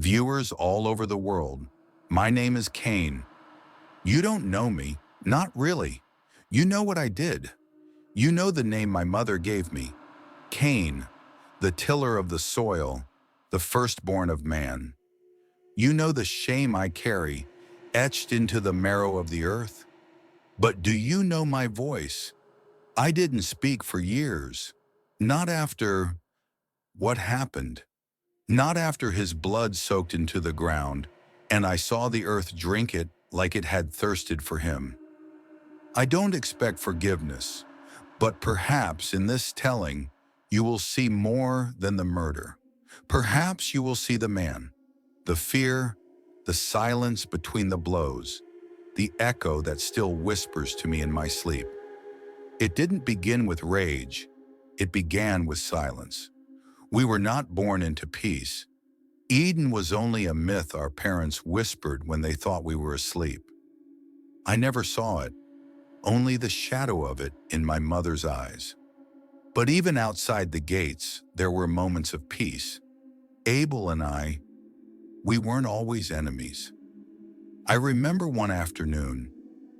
viewers all over the world. My name is Cain. You don't know me, not really. You know what I did. You know the name my mother gave me, Cain, the tiller of the soil, the firstborn of man. You know the shame I carry, etched into the marrow of the earth. But do you know my voice? I didn't speak for years. Not after what happened. Not after his blood soaked into the ground, and I saw the earth drink it like it had thirsted for him. I don't expect forgiveness, but perhaps in this telling, you will see more than the murder. Perhaps you will see the man, the fear, the silence between the blows, the echo that still whispers to me in my sleep. It didn't begin with rage, it began with silence. We were not born into peace. Eden was only a myth our parents whispered when they thought we were asleep. I never saw it, only the shadow of it in my mother's eyes. But even outside the gates, there were moments of peace. Abel and I, we weren't always enemies. I remember one afternoon,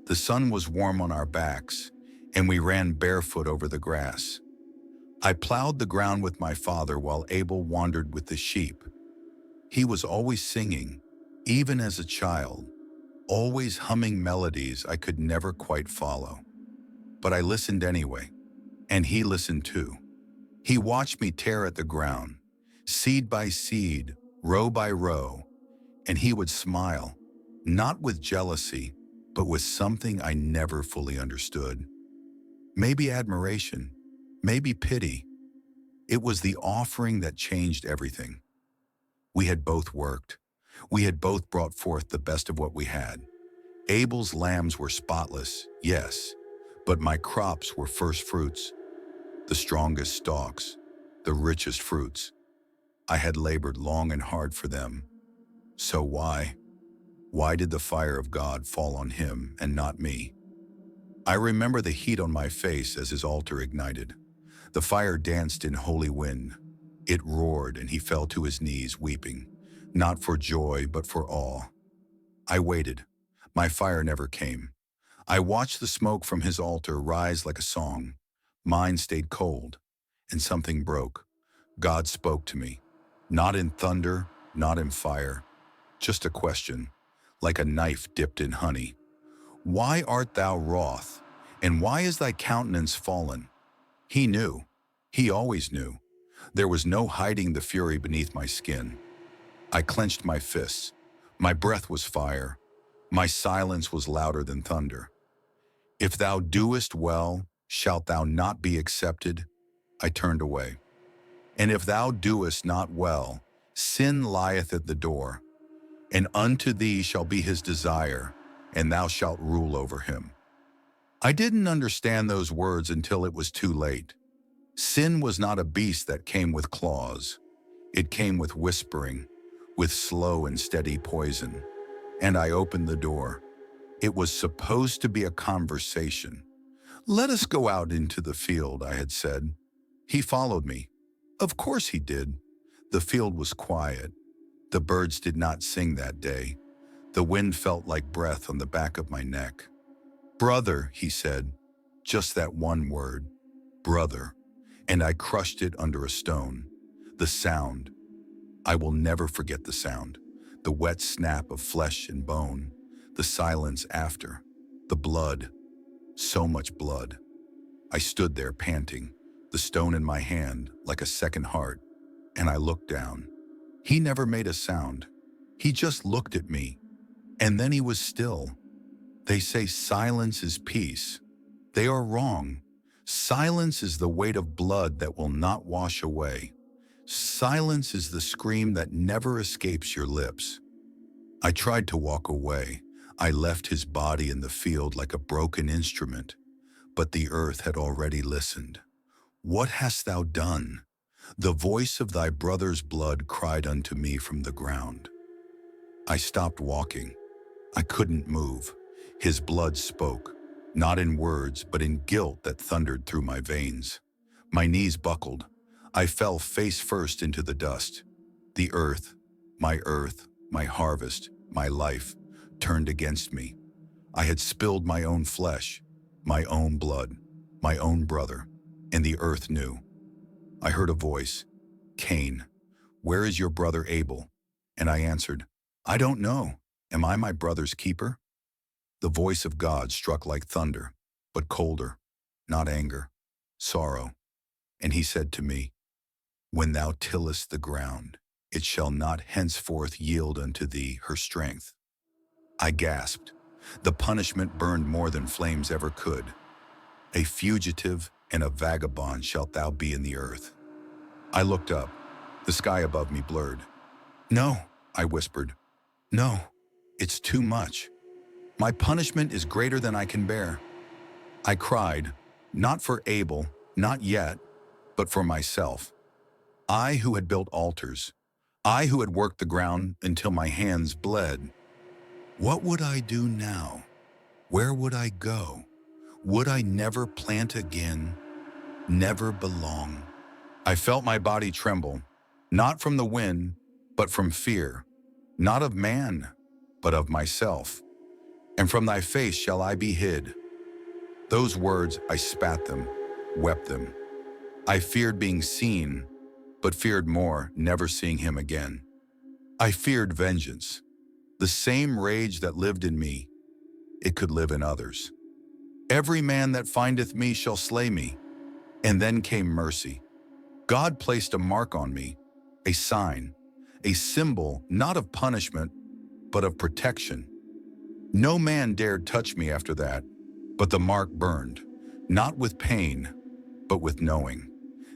the sun was warm on our backs, and we ran barefoot over the grass. I plowed the ground with my father while Abel wandered with the sheep. He was always singing, even as a child, always humming melodies I could never quite follow. But I listened anyway, and he listened too. He watched me tear at the ground, seed by seed, row by row, and he would smile, not with jealousy, but with something I never fully understood. Maybe admiration, maybe pity. It was the offering that changed everything. We had both worked. We had both brought forth the best of what we had. Abel's lambs were spotless, yes, but my crops were first fruits, the strongest stalks, the richest fruits. I had labored long and hard for them. So why? Why did the fire of God fall on him and not me? I remember the heat on my face as his altar ignited. The fire danced in holy wind. It roared and he fell to his knees weeping, not for joy but for awe. I waited. My fire never came. I watched the smoke from his altar rise like a song. Mine stayed cold, and something broke. God spoke to me, not in thunder, not in fire, just a question, like a knife dipped in honey. Why art thou wroth, and why is thy countenance fallen? He knew. He always knew. There was no hiding the fury beneath my skin. I clenched my fists. My breath was fire. My silence was louder than thunder. If thou doest well, shalt thou not be accepted? I turned away. And if thou doest not well, sin lieth at the door, and unto thee shall be his desire, and thou shalt rule over him. I didn't understand those words until it was too late. Sin was not a beast that came with claws. It came with whispering, with slow and steady poison. And I opened the door. It was supposed to be a conversation. Let us go out into the field, I had said. He followed me. Of course he did. The field was quiet. The birds did not sing that day. The wind felt like breath on the back of my neck. Brother, he said, just that one word, brother, and I crushed it under a stone. The sound, I will never forget the sound, the wet snap of flesh and bone, the silence after, the blood, so much blood. I stood there panting, the stone in my hand like a second heart, and I looked down. He never made a sound. He just looked at me, and then he was still. They say silence is peace. They are wrong. Silence is the weight of blood that will not wash away. Silence is the scream that never escapes your lips. I tried to walk away. I left his body in the field like a broken instrument, but the earth had already listened. What hast thou done? The voice of thy brother's blood cried unto me from the ground. I stopped walking. I couldn't move. His blood spoke, not in words, but in guilt that thundered through my veins. My knees buckled. I fell face first into the dust. The earth, My earth, my harvest, my life turned against me. I had spilled my own flesh, my own blood, my own brother, and the earth knew. I heard a voice, Cain, where is your brother Abel? And I answered, I don't know. Am I my brother's keeper? The voice of God struck like thunder, but colder, not anger, sorrow. And he said to me, when thou tillest the ground, it shall not henceforth yield unto thee her strength. I gasped. The punishment burned more than flames ever could. A fugitive and a vagabond shalt thou be in the earth. I looked up. The sky above me blurred. No, I whispered. No, it's too much. My punishment is greater than I can bear. I cried, not for Abel, not yet, but for myself. I who had built altars, I who had worked the ground until my hands bled. What would I do now? Where would I go? Would I never plant again? Never belong? I felt my body tremble, not from the wind, but from fear, not of man, but of myself. And from thy face shall I be hid. Those words, I spat them, wept them. I feared being seen, but feared more never seeing him again. I feared vengeance. The same rage that lived in me, it could live in others. Every man that findeth me shall slay me. And then came mercy. God placed a mark on me, a sign, a symbol not of punishment, but of protection. No man dared touch me after that, but the mark burned, not with pain, but with knowing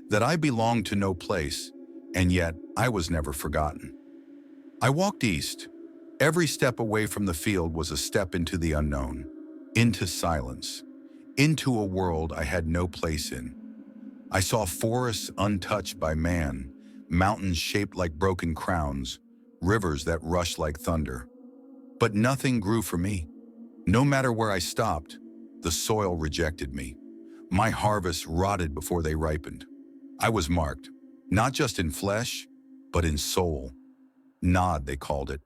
that I belonged to no place, and yet I was never forgotten. I walked east. Every step away from the field was a step into the unknown, into silence, into a world I had no place in. I saw forests untouched by man, mountains shaped like broken crowns, rivers that rushed like thunder. But nothing grew for me. No matter where I stopped, the soil rejected me. My harvests rotted before they ripened. I was marked, not just in flesh, but in soul. Nod, they called it,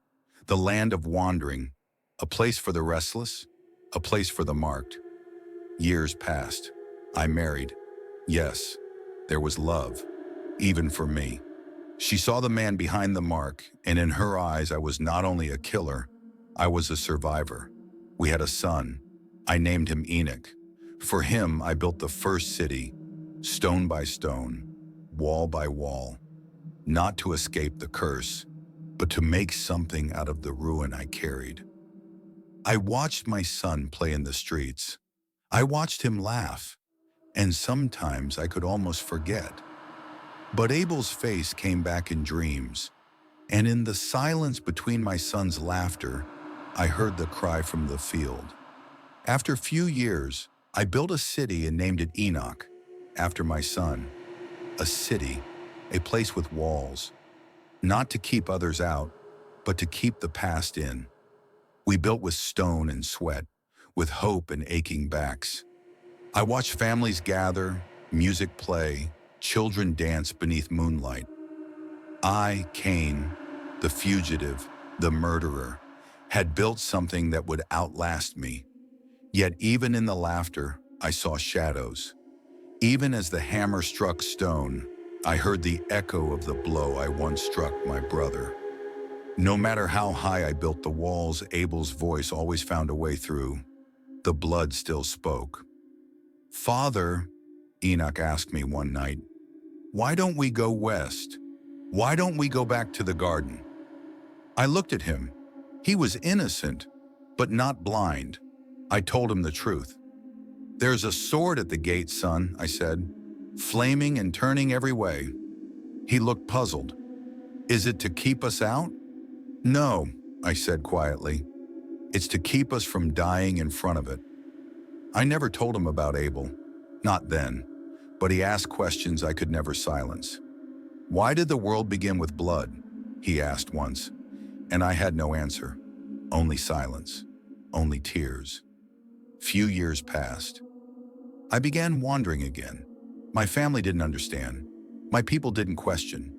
the land of wandering, a place for the restless, a place for the marked. Years passed. I married. Yes, there was love, even for me. She saw the man behind the mark, and in her eyes I was not only a killer, I was a survivor. We had a son. I named him Enoch. For him, I built the first city, stone by stone, wall by wall, not to escape the curse, but to make something out of the ruin I carried. I watched my son play in the streets. I watched him laugh, and sometimes I could almost forget. But Abel's face came back in dreams, and in the silence between my son's laughter, I heard the cry from the field. After a few years, I built a city and named it Enoch, after my son. A city, a place with walls, not to keep others out, but to keep the past in. We built with stone and sweat, with hope and aching backs. I watched families gather, music play, children dance beneath moonlight. I, Cain, the fugitive, the murderer, had built something that would outlast me. Yet even in the laughter, I saw shadows. Even as the hammer struck stone, I heard the echo of the blow I once struck my brother. No matter how high I built the walls, Abel's voice always found a way through. The blood still spoke. Father, Enoch asked me one night, why don't we go west? Why don't we go back to the garden? I looked at him. He was innocent, but not blind. I told him the truth. There's a sword at the gate, son, I said, flaming and turning every way. He looked puzzled. Is it to keep us out? No, I said quietly. It's to keep us from dying in front of it. I never told him about Abel, not then, but he asked questions I could never silence. Why did the world begin with blood? He asked once, and I had no answer. Only silence, only tears. Few years passed. I began wandering again. My family didn't understand. My people didn't question.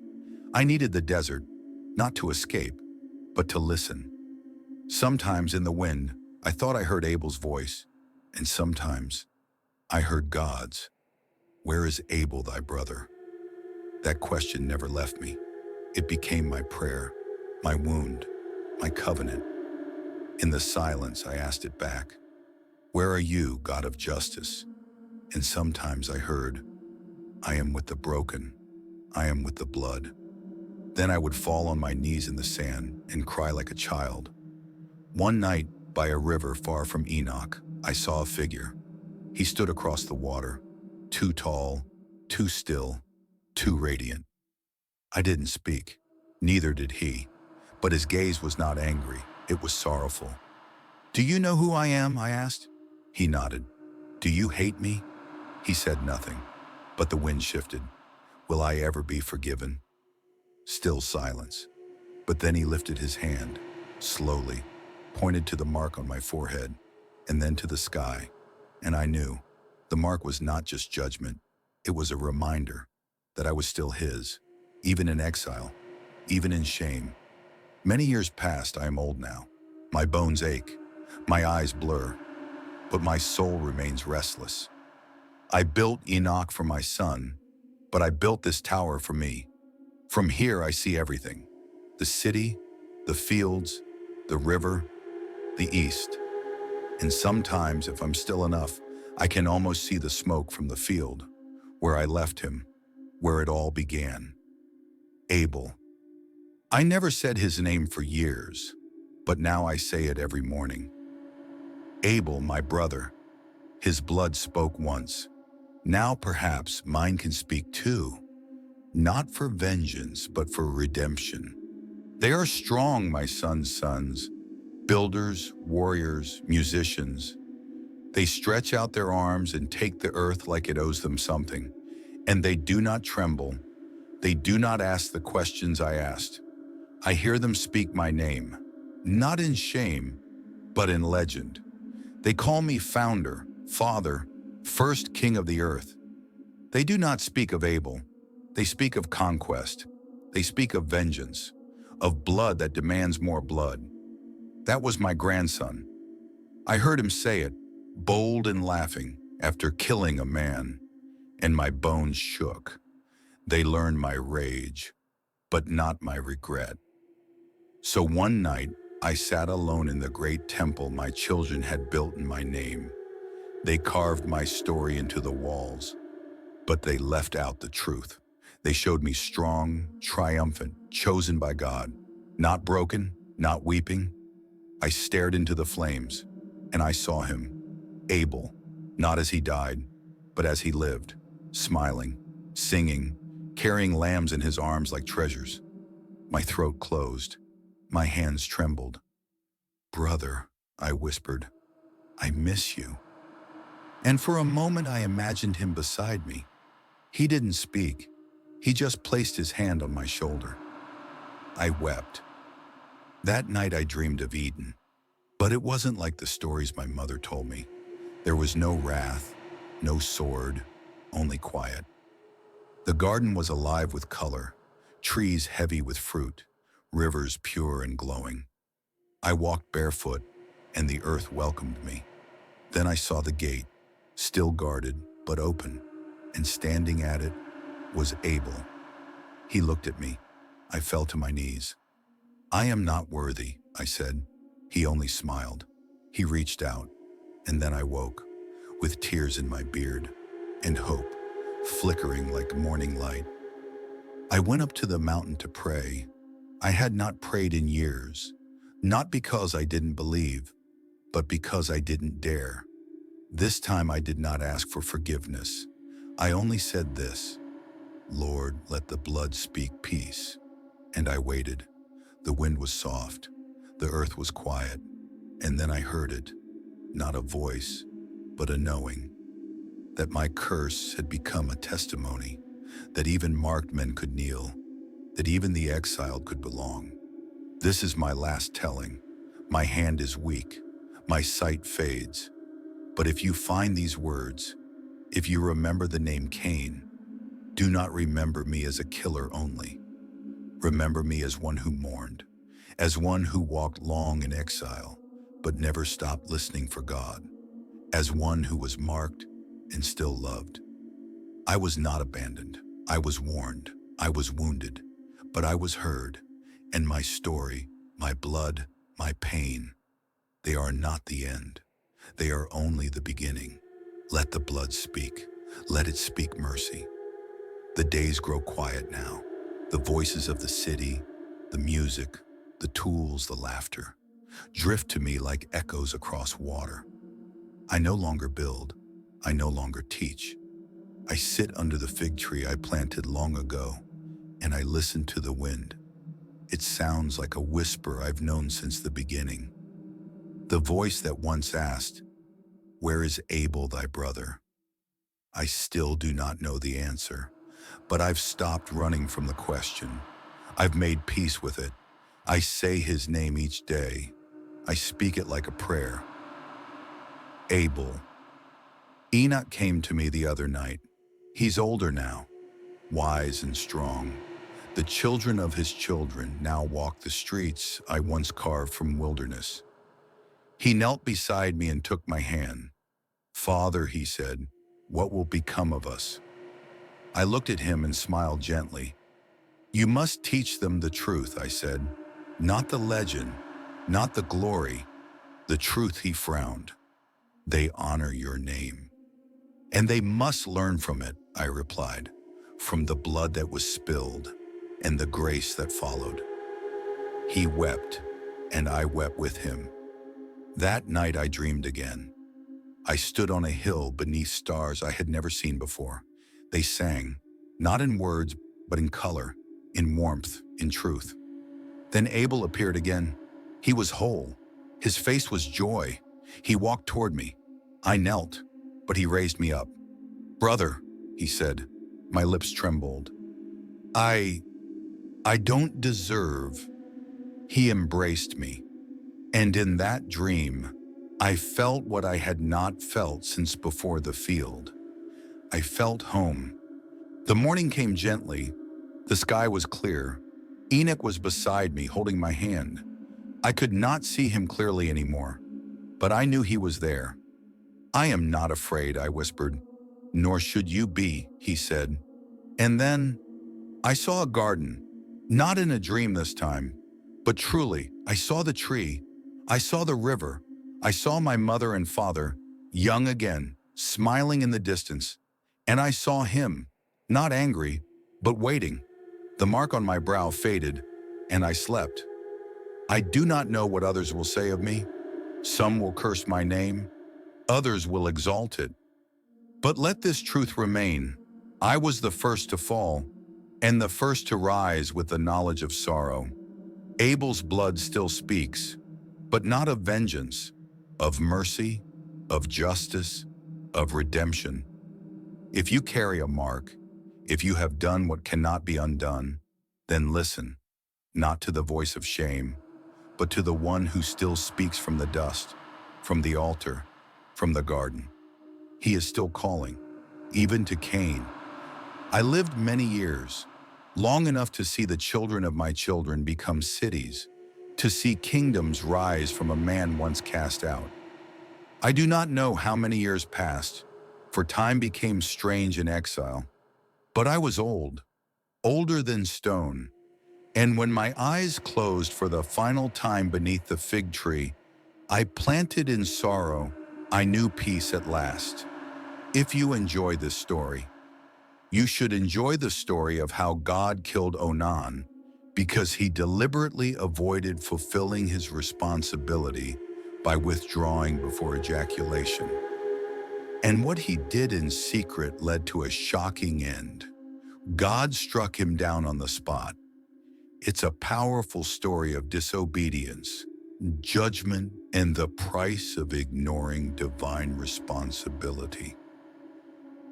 I needed the desert, not to escape, but to listen. Sometimes in the wind, I thought I heard Abel's voice, and sometimes I heard God's. Where is Abel, thy brother? That question never left me. It became my prayer, my wound, my covenant. In the silence, I asked it back. Where are you, God of justice? And sometimes I heard, I am with the broken. I am with the blood. Then I would fall on my knees in the sand and cry like a child. One night, by a river far from Enoch, I saw a figure. He stood across the water, too tall, too still, too radiant. I didn't speak, neither did he, but his gaze was not angry, it was sorrowful. Do you know who I am? I asked. He nodded. Do you hate me? He said nothing, but the wind shifted. Will I ever be forgiven? Still silence. But then he lifted his hand, slowly, pointed to the mark on my forehead, and then to the sky. And I knew the mark was not just judgment, it was a reminder that I was still his, even in exile, even in shame. Many years passed, I am old now. My bones ache, my eyes blur, but my soul remains restless. I built Enoch for my son, but I built this tower for me. From here I see everything. The city, the fields, the river, the east. And sometimes, if I'm still enough, I can almost see the smoke from the field, where I left him, where it all began. Abel. I never said his name for years, but now I say it every morning. Abel, my brother. His blood spoke once. Now perhaps mine can speak too, not for vengeance, but for redemption. They are strong, my son's sons, builders, warriors, musicians. They stretch out their arms and take the earth like it owes them something, and they do not tremble. They do not ask the questions I asked. I hear them speak my name, not in shame, but in legend. They call me founder, father, first king of the earth. They do not speak of Abel. They speak of conquest. They speak of vengeance, of blood that demands more blood. That was my grandson. I heard him say it, bold and laughing, after killing a man, and my bones shook. They learned my rage, but not my regret. So one night, I sat alone in the great temple my children had built in my name. They carved my story into the walls, but they left out the truth. They showed me strong, triumphant, chosen by God, not broken, not weeping. I stared into the flames, and I saw him, Abel, not as he died, but as he lived, smiling, singing, carrying lambs in his arms like treasures. My throat closed. My hands trembled. Brother, I whispered, I miss you. And for a moment I imagined him beside me. He didn't speak. He just placed his hand on my shoulder. I wept. That night I dreamed of Eden, but it wasn't like the stories my mother told me. There was no wrath, no sword, only quiet. The garden was alive with color, trees heavy with fruit, rivers pure and glowing. I walked barefoot, and the earth welcomed me. Then I saw the gate, still guarded but open, and standing at it was Abel. He looked at me. I fell to my knees. I am not worthy, I said. He only smiled. He reached out, and then I woke, with tears in my beard, and hope flickering like morning light. I went up to the mountain to pray. I had not prayed in years, not because I didn't believe, but because I didn't dare. This time I did not ask for forgiveness. I only said this, Lord, let the blood speak peace. And I waited. The wind was soft. The earth was quiet. And then I heard it, not a voice, but a knowing, that my curse had become a testimony, that even marked men could kneel, that even the exiled could belong. This is my last telling. My hand is weak. My sight fades. But if you find these words, if you remember the name Cain, do not remember me as a killer only. Remember me as one who mourned, as one who walked long in exile, but never stopped listening for God, as one who was marked and still loved. I was not abandoned. I was warned. I was wounded, but I was heard. And my story, my blood, my pain, they are not the end. They are only the beginning. Let the blood speak. Let it speak mercy. The days grow quiet now. The voices of the city, the music, the tools, the laughter, drift to me like echoes across water. I no longer build. I no longer teach. I sit under the fig tree I planted long ago, and I listen to the wind. It sounds like a whisper I've known since the beginning. The voice that once asked, "Where is Abel, thy brother?" I still do not know the answer, but I've stopped running from the question. I've made peace with it. I say his name each day. I speak it like a prayer. Abel. Enoch came to me the other night. He's older now, wise and strong. The children of his children now walk the streets I once carved from wilderness. He knelt beside me and took my hand. "Father," he said, "what will become of us?" I looked at him and smiled gently. "You must teach them the truth," I said. "Not the legend, not the glory, the truth." He frowned. "They honor your name. And they must learn from it," I replied, "from the blood that was spilled and the grace that followed." He wept, and I wept with him. That night I dreamed again. I stood on a hill beneath stars I had never seen before. They sang, not in words, but in color, in warmth, in truth. Then Abel appeared again. He was whole. His face was joy. He walked toward me. I knelt, but he raised me up. "Brother," he said. My lips trembled. I don't deserve." He embraced me. And in that dream, I felt what I had not felt since before the field. I felt home. The morning came gently. The sky was clear. Enoch was beside me, holding my hand. I could not see him clearly anymore, but I knew he was there. "I am not afraid," I whispered. "Nor should you be," he said. And then I saw a garden, not in a dream this time, but truly. I saw the tree. I saw the river. I saw my mother and father, young again, smiling in the distance. And I saw him, not angry, but waiting. The mark on my brow faded, and I slept. I do not know what others will say of me. Some will curse my name. Others will exalt it. But let this truth remain. I was the first to fall, and the first to rise with the knowledge of sorrow. Abel's blood still speaks, but not of vengeance, of mercy, of justice, of redemption. If you carry a mark, if you have done what cannot be undone, then listen, not to the voice of shame, but to the one who still speaks from the dust, from the altar, from the garden. He is still calling, even to Cain. I lived many years, long enough to see the children of my children become cities, to see kingdoms rise from a man once cast out. I do not know how many years passed, for time became strange in exile. But I was old, older than stone, and when my eyes closed for the final time beneath the fig tree, I planted in sorrow, I knew peace at last. If you enjoy this story, you should enjoy the story of how God killed Onan because he deliberately avoided fulfilling his responsibility by withdrawing before ejaculation. And what he did in secret led to a shocking end. God struck him down on the spot. It's a powerful story of disobedience, judgment, and the price of ignoring divine responsibility.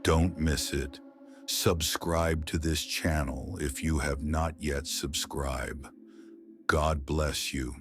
Don't miss it. Subscribe to this channel if you have not yet subscribed. God bless you.